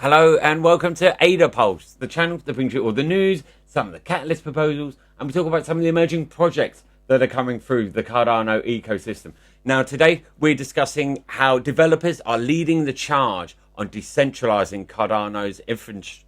Hello and welcome to AdaPulse, the channel that brings you all the news, some of the catalyst proposals, and we talk about some of the emerging projects that are coming through the Cardano ecosystem. Now today we're discussing how developers are leading the charge on decentralizing Cardano's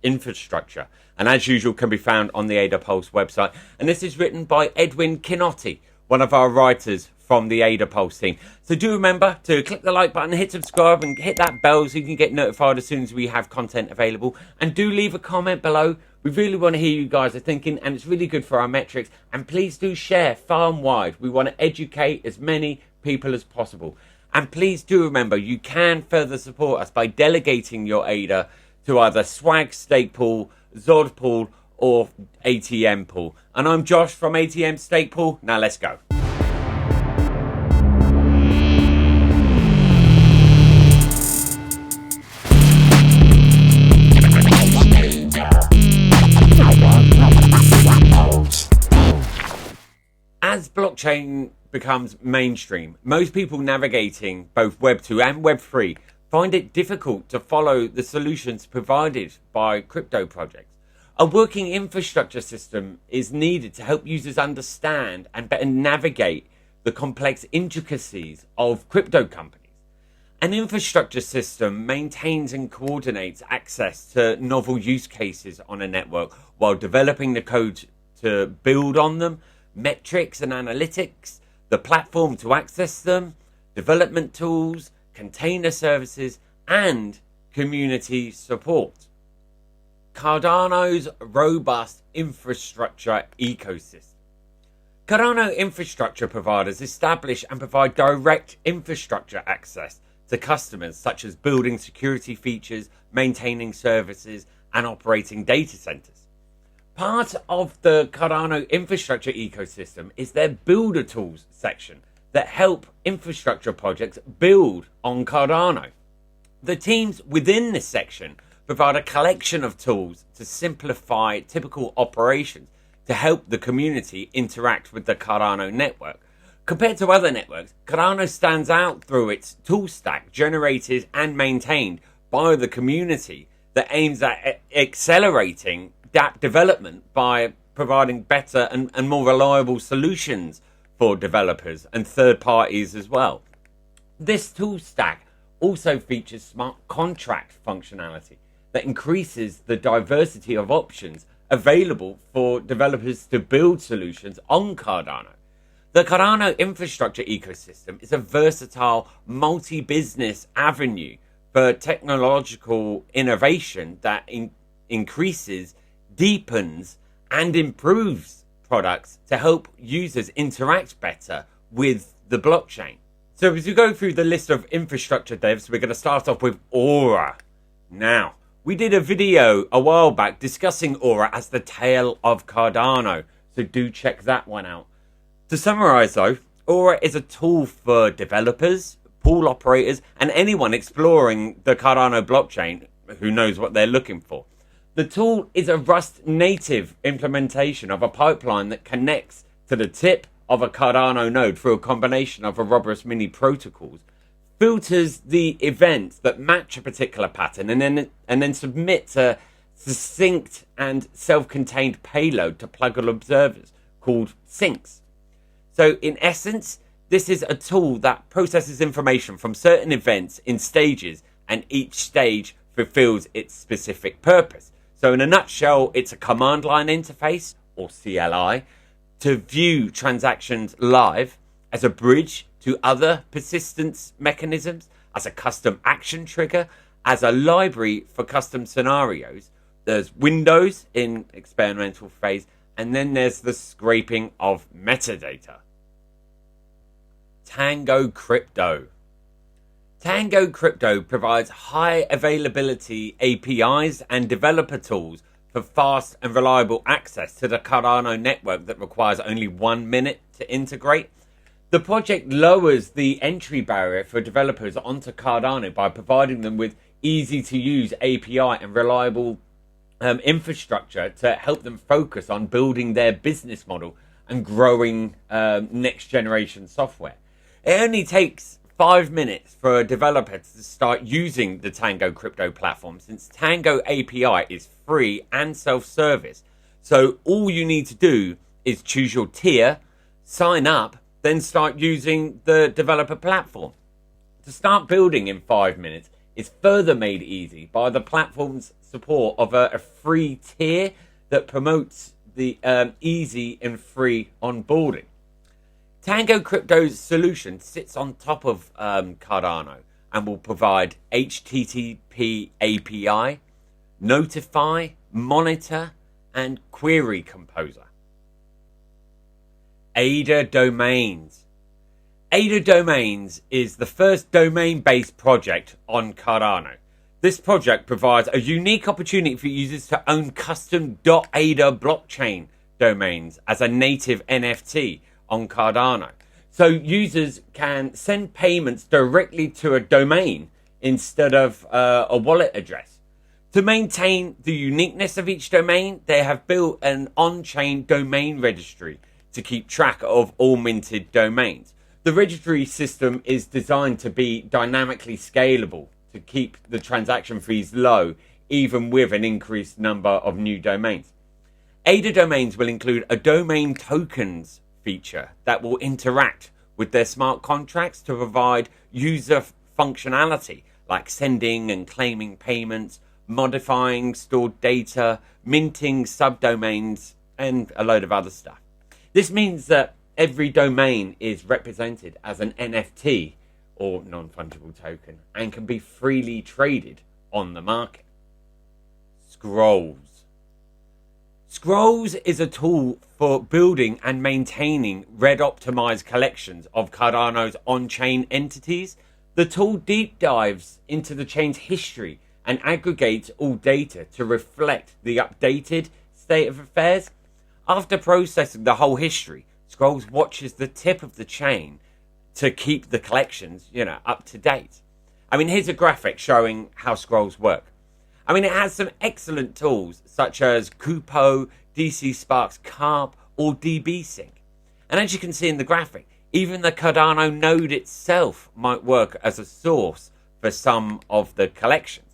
infrastructure, and as usual can be found on the AdaPulse website. And this is written by EDWIN KINOTI, one of our writers from the AdaPulse team. So do remember to click the like button, hit subscribe and hit that bell so you can get notified as soon as we have content available. And do leave a comment below. We really want to hear you guys are thinking, and it's really good for our metrics. And please do share far and wide. We want to educate as many people as possible. And please do remember, you can further support us by delegating your ADA to either Swag Stake Pool, Zod Pool or ATM Pool. And I'm Josh from ATM Stake Pool. Now let's go. As blockchain becomes mainstream, most people navigating both Web 2 and Web 3 find it difficult to follow the solutions provided by crypto projects. A working infrastructure system is needed to help users understand and better navigate the complex intricacies of crypto companies. An infrastructure system maintains and coordinates access to novel use cases on a network while developing the code to build on them, metrics and analytics, the platform to access them, development tools, container services, and community support. Cardano's robust infrastructure ecosystem. Cardano infrastructure providers establish and provide direct infrastructure access to customers, such as building security features, maintaining services, and operating data centers. Part of the Cardano infrastructure ecosystem is their builder tools section that help infrastructure projects build on Cardano. The teams within this section provide a collection of tools to simplify typical operations to help the community interact with the Cardano network. Compared to other networks, Cardano stands out through its tool stack generated and maintained by the community that aims at accelerating DApp development by providing better and more reliable solutions for developers and third parties as well. This tool stack also features smart contract functionality that increases the diversity of options available for developers to build solutions on Cardano. The Cardano infrastructure ecosystem is a versatile multi-business avenue for technological innovation that increases, deepens and improves products to help users interact better with the blockchain. So as we go through the list of infrastructure devs, we're going to start off with Oura. Now, we did a video a while back discussing Oura as the tail of Cardano, so do check that one out. To summarize though, Oura is a tool for developers, pool operators, and anyone exploring the Cardano blockchain who knows what they're looking for. The tool is a Rust native implementation of a pipeline that connects to the tip of a Cardano node through a combination of robust mini protocols, filters the events that match a particular pattern, and then submits a succinct and self-contained payload to pluggable observers called sinks. So in essence, this is a tool that processes information from certain events in stages, and each stage fulfills its specific purpose. So in a nutshell, it's a command line interface, or CLI, to view transactions live, as a bridge to other persistence mechanisms, as a custom action trigger, as a library for custom scenarios. There's Windows in experimental phase, and then there's the scraping of metadata. Tangocrypto. Tangocrypto provides high availability APIs and developer tools for fast and reliable access to the Cardano network that requires only 1 minute to integrate. The project lowers the entry barrier for developers onto Cardano by providing them with easy to use API and reliable infrastructure to help them focus on building their business model and growing next generation software. It only takes 5 minutes for a developer to start using the Tangocrypto platform, since Tango API is free and self-service. So all you need to do is choose your tier, sign up, then start using the developer platform. To start building in 5 minutes is further made easy by the platform's support of a free tier that promotes the easy and free onboarding. Tangocrypto's solution sits on top of Cardano and will provide HTTP API, notify, monitor, and query composer. AdaDomains. AdaDomains is the first domain-based project on Cardano. This project provides a unique opportunity for users to own custom .ada blockchain domains as a native NFT on Cardano. So users can send payments directly to a domain instead of a wallet address. To maintain the uniqueness of each domain, they have built an on-chain domain registry to keep track of all minted domains. The registry system is designed to be dynamically scalable to keep the transaction fees low, even with an increased number of new domains. AdaDomains will include a domain tokens feature that will interact with their smart contracts to provide user functionality like sending and claiming payments, modifying stored data, minting subdomains, and a load of other stuff. This means that every domain is represented as an NFT or non-fungible token and can be freely traded on the market. Scrolls. Scrolls is a tool for building and maintaining red-optimized collections of Cardano's on-chain entities. The tool deep dives into the chain's history and aggregates all data to reflect the updated state of affairs. After processing the whole history, Scrolls watches the tip of the chain to keep the collections, up to date. Here's a graphic showing how Scrolls work. It has some excellent tools such as Kupo, dcSpark's Carp, or dbSync. And as you can see in the graphic, even the Cardano node itself might work as a source for some of the collections.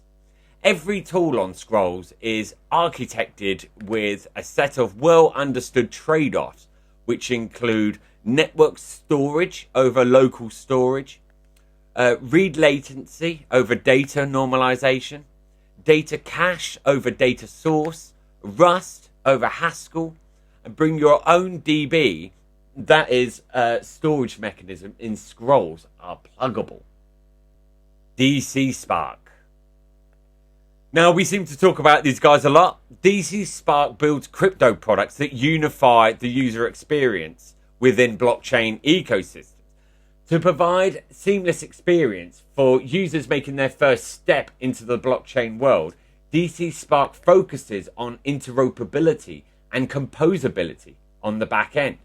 Every tool on Scrolls is architected with a set of well-understood trade-offs, which include network storage over local storage, read latency over data normalization, data cache over data source, Rust over Haskell, and bring your own DB, that is storage mechanism in Scrolls, are pluggable. dcSpark. Now, we seem to talk about these guys a lot. dcSpark builds crypto products that unify the user experience within blockchain ecosystems. To provide seamless experience for users making their first step into the blockchain world, dcSpark focuses on interoperability and composability on the back end.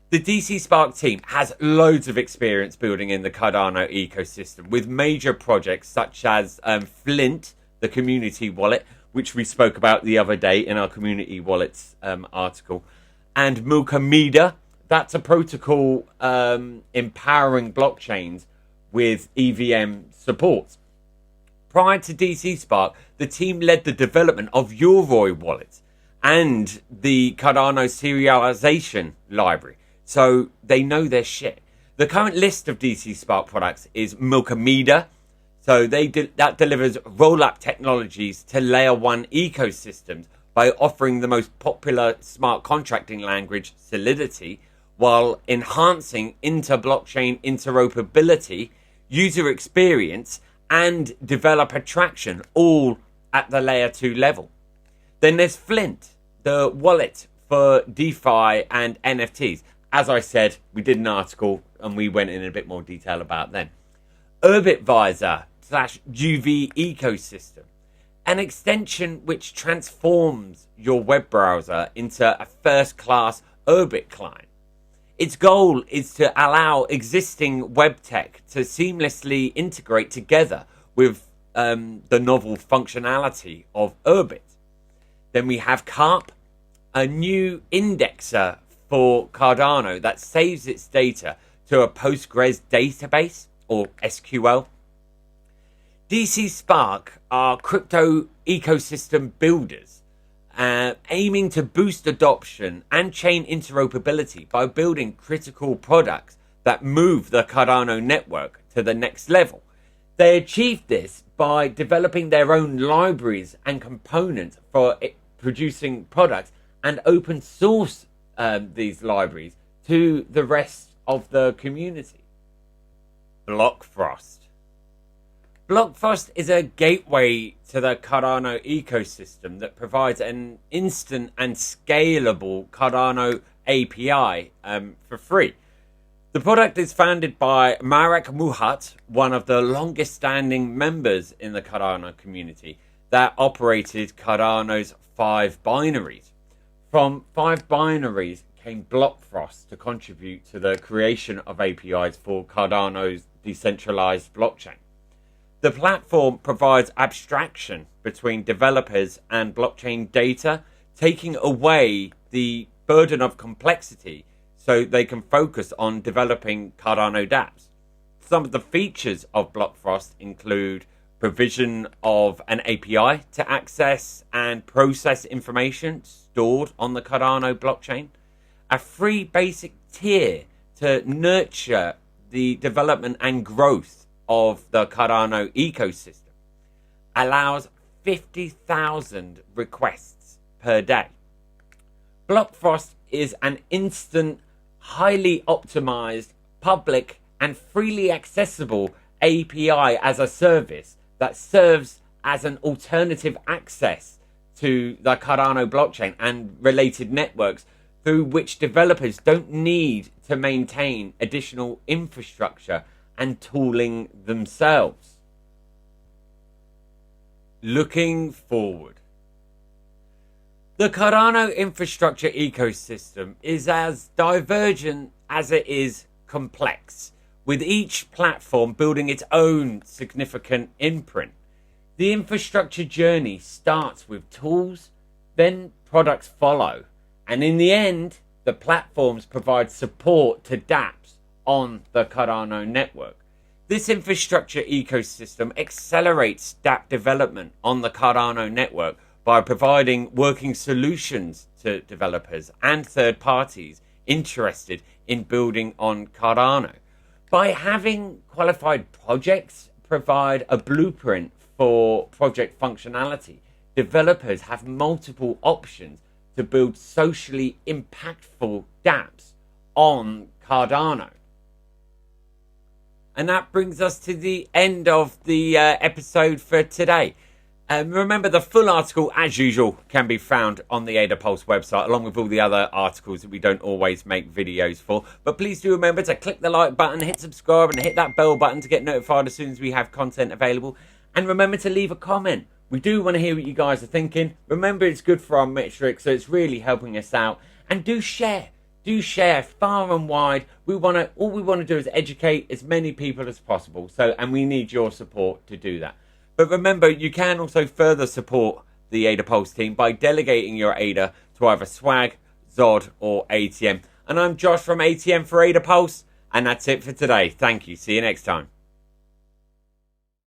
The dcSpark team has loads of experience building in the Cardano ecosystem with major projects such as Flint, the community wallet, which we spoke about the other day in our community wallets article, and Mulkamida. That's a protocol empowering blockchains with EVM support. Prior to dcSpark, the team led the development of Oura wallet and the Cardano serialization library, so they know their shit. The current list of dcSpark products is Mulkamida, so that delivers roll-up technologies to layer 1 ecosystems by offering the most popular smart contracting language, Solidity, while enhancing inter-blockchain interoperability, user experience, and developer traction, all at the layer 2 level. Then there's Flint, the wallet for DeFi and NFTs. As I said, we did an article and we went in a bit more detail about them. Urbitvisor/UV ecosystem, an extension which transforms your web browser into a first-class Urbit client. Its goal is to allow existing web tech to seamlessly integrate together with the novel functionality of Urbit. Then we have Carp, a new indexer for Cardano that saves its data to a Postgres database or SQL. dcSpark are crypto ecosystem builders, aiming to boost adoption and chain interoperability by building critical products that move the Cardano network to the next level. They achieved this by developing their own libraries and components for producing products and open source these libraries to the rest of the community. Blockfrost. Blockfrost is a gateway to the Cardano ecosystem that provides an instant and scalable Cardano API for free. The product is founded by Marek Muhat, one of the longest standing members in the Cardano community that operated Cardano's 5 binaries. From 5 binaries came Blockfrost to contribute to the creation of APIs for Cardano's decentralized blockchain. The platform provides abstraction between developers and blockchain data, taking away the burden of complexity so they can focus on developing Cardano dApps. Some of the features of Blockfrost include provision of an API to access and process information stored on the Cardano blockchain, a free basic tier to nurture the development and growth of the Cardano ecosystem, allows 50,000 requests per day. Blockfrost is an instant, highly optimized, public and freely accessible API as a service that serves as an alternative access to the Cardano blockchain and related networks, through which developers don't need to maintain additional infrastructure and tooling themselves. Looking forward. The Cardano infrastructure ecosystem is as divergent as it is complex, with each platform building its own significant imprint. The infrastructure journey starts with tools, then products follow, and in the end, the platforms provide support to dApps on the Cardano network. This infrastructure ecosystem accelerates dApp development on the Cardano network by providing working solutions to developers and third parties interested in building on Cardano. By having qualified projects provide a blueprint for project functionality, developers have multiple options to build socially impactful dApps on Cardano. And that brings us to the end of the episode for today. Remember, the full article, as usual, can be found on the AdaPulse website, along with all the other articles that we don't always make videos for. But please do remember to click the like button, hit subscribe, and hit that bell button to get notified as soon as we have content available. And remember to leave a comment. We do want to hear what you guys are thinking. Remember, it's good for our metrics, so it's really helping us out. And do share. Do share far and wide. All we want to do is educate as many people as possible. And we need your support to do that. But remember, you can also further support the AdaPulse team by delegating your Ada to either Swag, Zod, or ATM. And I'm Josh from ATM for AdaPulse, and that's it for today. Thank you. See you next time.